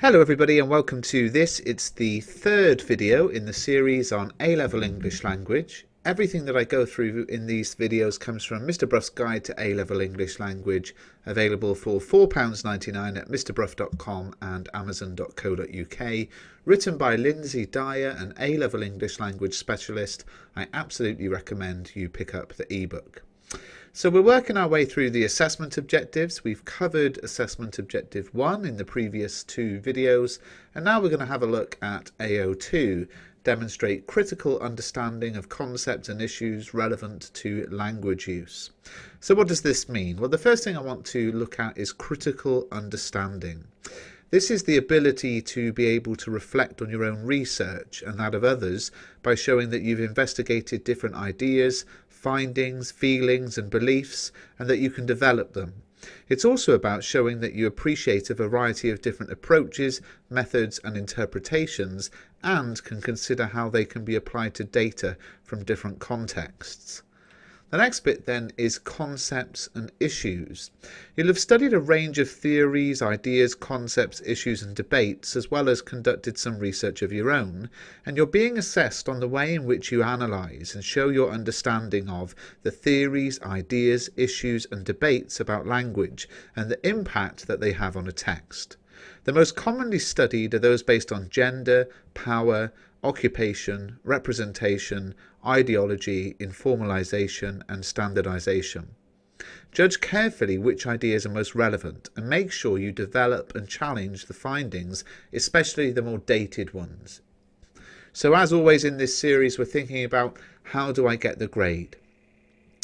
Hello everybody and welcome to this. It's the third video in the series on A-Level English Language. Everything that I go through in these videos comes from Mr. Bruff's Guide to A-Level English Language, available for £4.99 at mrbruff.com and amazon.co.uk, written by Lindsay Dyer, an A-Level English Language specialist. I absolutely recommend you pick up the ebook. So we're working our way through the assessment objectives. We've covered assessment objective 1 in the previous two videos, and now we're going to have a look at A02, demonstrate critical understanding of concepts and issues relevant to language use. So what does this mean? Well, the first thing I want to look at is critical understanding. This is the ability to be able to reflect on your own research and that of others by showing that you've investigated different ideas, findings, feelings and beliefs, and that you can develop them. It's also about showing that you appreciate a variety of different approaches, methods and interpretations, and can consider how they can be applied to data from different contexts. The next bit then is concepts and issues. You'll have studied a range of theories, ideas, concepts, issues and debates, as well as conducted some research of your own, and you're being assessed on the way in which you analyse and show your understanding of the theories, ideas, issues and debates about language and the impact that they have on a text. The most commonly studied are those based on gender, power, occupation, representation, ideology, informalization and standardization. Judge carefully which ideas are most relevant and make sure you develop and challenge the findings, especially the more dated ones. So as always in this series, we're thinking about how do I get the grade?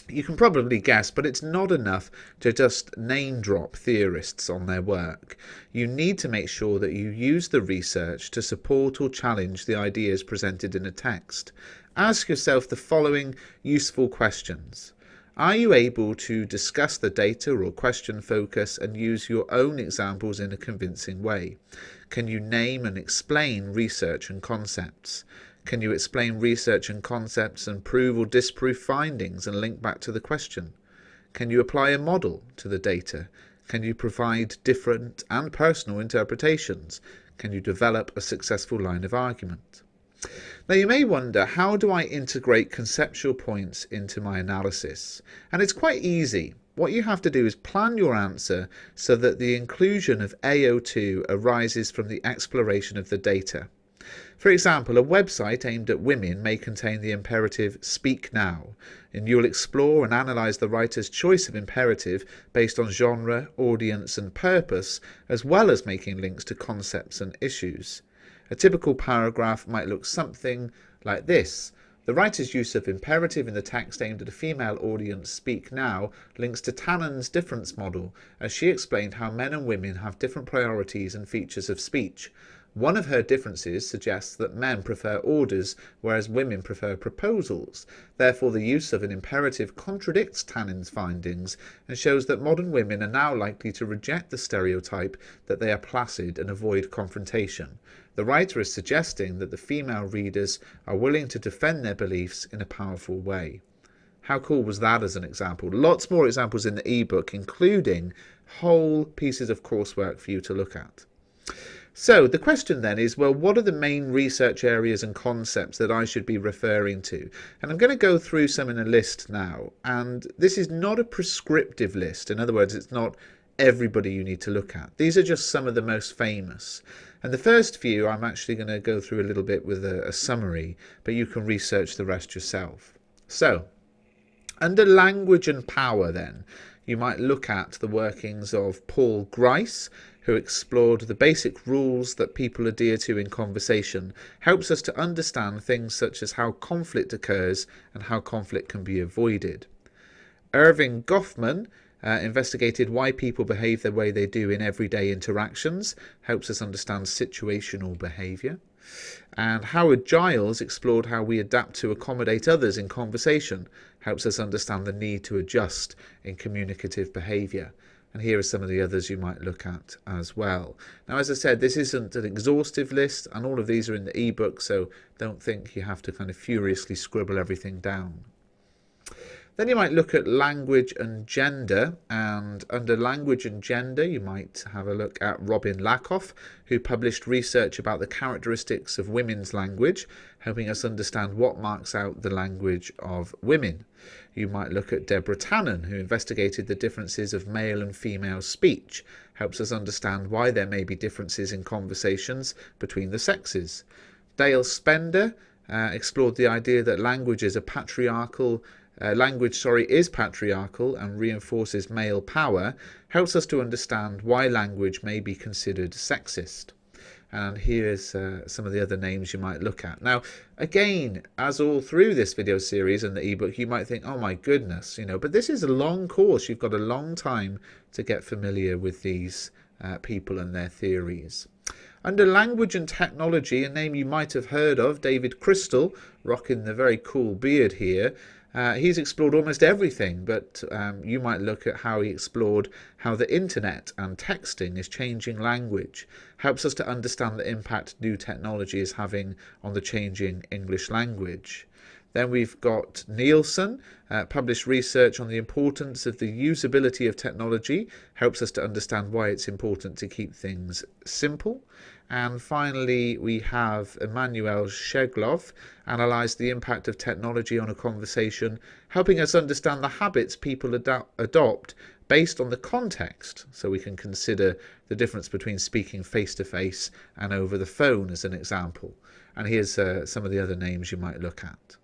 You can probably guess, but it's not enough to just name drop theorists on their work. You need to make sure that you use the research to support or challenge the ideas presented in a text. Ask yourself the following useful questions. Are you able to discuss the data or question focus and use your own examples in a convincing way? Can you name and explain research and concepts? Can you explain research and concepts and prove or disprove findings and link back to the question? Can you apply a model to the data? Can you provide different and personal interpretations? Can you develop a successful line of argument? Now you may wonder, how do I integrate conceptual points into my analysis? And it's quite easy. What you have to do is plan your answer so that the inclusion of A02 arises from the exploration of the data. For example, a website aimed at women may contain the imperative "speak now", and you'll explore and analyse the writer's choice of imperative based on genre, audience and purpose, as well as making links to concepts and issues. A typical paragraph might look something like this. The writer's use of imperative in the text aimed at a female audience, "speak now", links to Tannen's difference model, as she explained how men and women have different priorities and features of speech. One of her differences suggests that men prefer orders, whereas women prefer proposals. Therefore, the use of an imperative contradicts Tannen's findings and shows that modern women are now likely to reject the stereotype that they are placid and avoid confrontation. The writer is suggesting that the female readers are willing to defend their beliefs in a powerful way. How cool was that as an example? Lots more examples in the ebook, including whole pieces of coursework for you to look at. So the question then is, well, what are the main research areas and concepts that I should be referring to? And I'm going to go through some in a list now. And this is not a prescriptive list. In other words, it's not everybody you need to look at. These are just some of the most famous. And the first few I'm actually going to go through a little bit with a summary, but you can research the rest yourself. So, under language and power then, you might look at the workings of Paul Grice, who explored the basic rules that people adhere to in conversation, helps us to understand things such as how conflict occurs and how conflict can be avoided. Irving Goffman investigated why people behave the way they do in everyday interactions, helps us understand situational behaviour. And Howard Giles explored how we adapt to accommodate others in conversation, helps us understand the need to adjust in communicative behaviour. And here are some of the others you might look at as well. Now, as I said, this isn't an exhaustive list, and all of these are in the ebook, so don't think you have to kind of furiously scribble everything down. Then you might look at language and gender, and under language and gender you might have a look at Robin Lakoff, who published research about the characteristics of women's language, helping us understand what marks out the language of women. You might look at Deborah Tannen, who investigated the differences of male and female speech, helps us understand why there may be differences in conversations between the sexes. Dale Spender explored the idea that language is patriarchal and reinforces male power, helps us to understand why language may be considered sexist. And here's some of the other names you might look at. Now, again, as all through this video series and the ebook, you might think, oh my goodness, but this is a long course. You've got a long time to get familiar with these people and their theories. Under language and technology, a name you might have heard of, David Crystal, rocking the very cool beard here. He's explored almost everything, but you might look at how he explored how the internet and texting is changing language, helps us to understand the impact new technology is having on the changing English language. Then we've got Nielsen, published research on the importance of the usability of technology, helps us to understand why it's important to keep things simple. And finally, we have Emmanuel Sheglov, analysed the impact of technology on a conversation, helping us understand the habits people adopt based on the context, so we can consider the difference between speaking face-to-face and over the phone as an example. And here's some of the other names you might look at.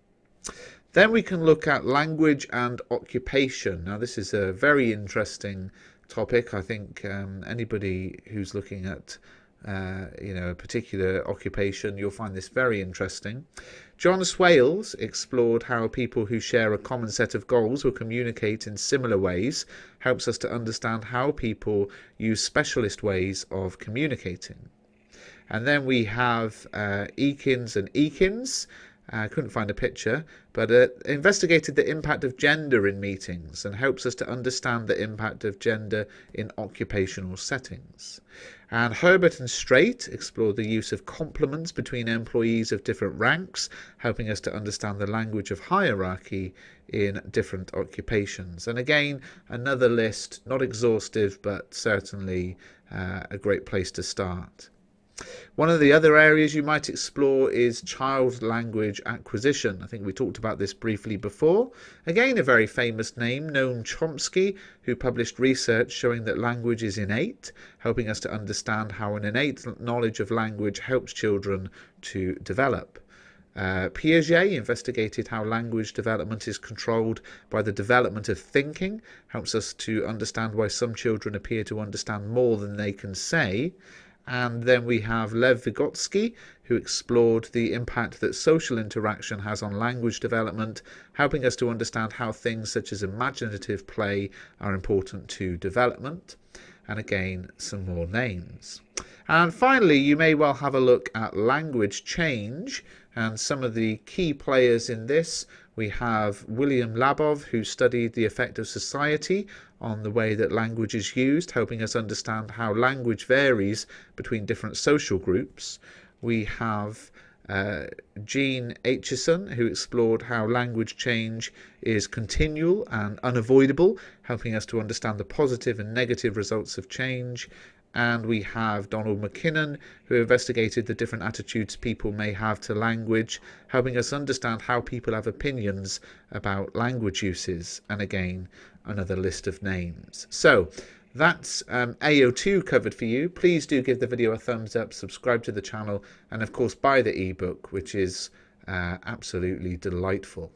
Then we can look at language and occupation. Now, this is a very interesting topic. I think anybody who's looking at a particular occupation, you'll find this very interesting. John Swales explored how people who share a common set of goals will communicate in similar ways, helps us to understand how people use specialist ways of communicating. And then we have Eakins and Eakins. I couldn't find a picture, but investigated the impact of gender in meetings and helps us to understand the impact of gender in occupational settings. And Herbert and Strait explored the use of complements between employees of different ranks, helping us to understand the language of hierarchy in different occupations. And again, another list, not exhaustive, but certainly a great place to start. One of the other areas you might explore is child language acquisition. I think we talked about this briefly before. Again, a very famous name, Noam Chomsky, who published research showing that language is innate, helping us to understand how an innate knowledge of language helps children to develop. Piaget investigated how language development is controlled by the development of thinking, helps us to understand why some children appear to understand more than they can say. And then we have Lev Vygotsky, who explored the impact that social interaction has on language development, helping us to understand how things such as imaginative play are important to development. And again, some more names. And finally, you may well have a look at language change and some of the key players in this. We have William Labov, who studied the effect of society on the way that language is used, helping us understand how language varies between different social groups. We have Jean Aitchison, who explored how language change is continual and unavoidable, helping us to understand the positive and negative results of change. And we have Donald McKinnon, who investigated the different attitudes people may have to language, helping us understand how people have opinions about language uses. And again, another list of names. So that's A02 covered for you. Please do give the video a thumbs up, subscribe to the channel, and of course buy the ebook, which is absolutely delightful.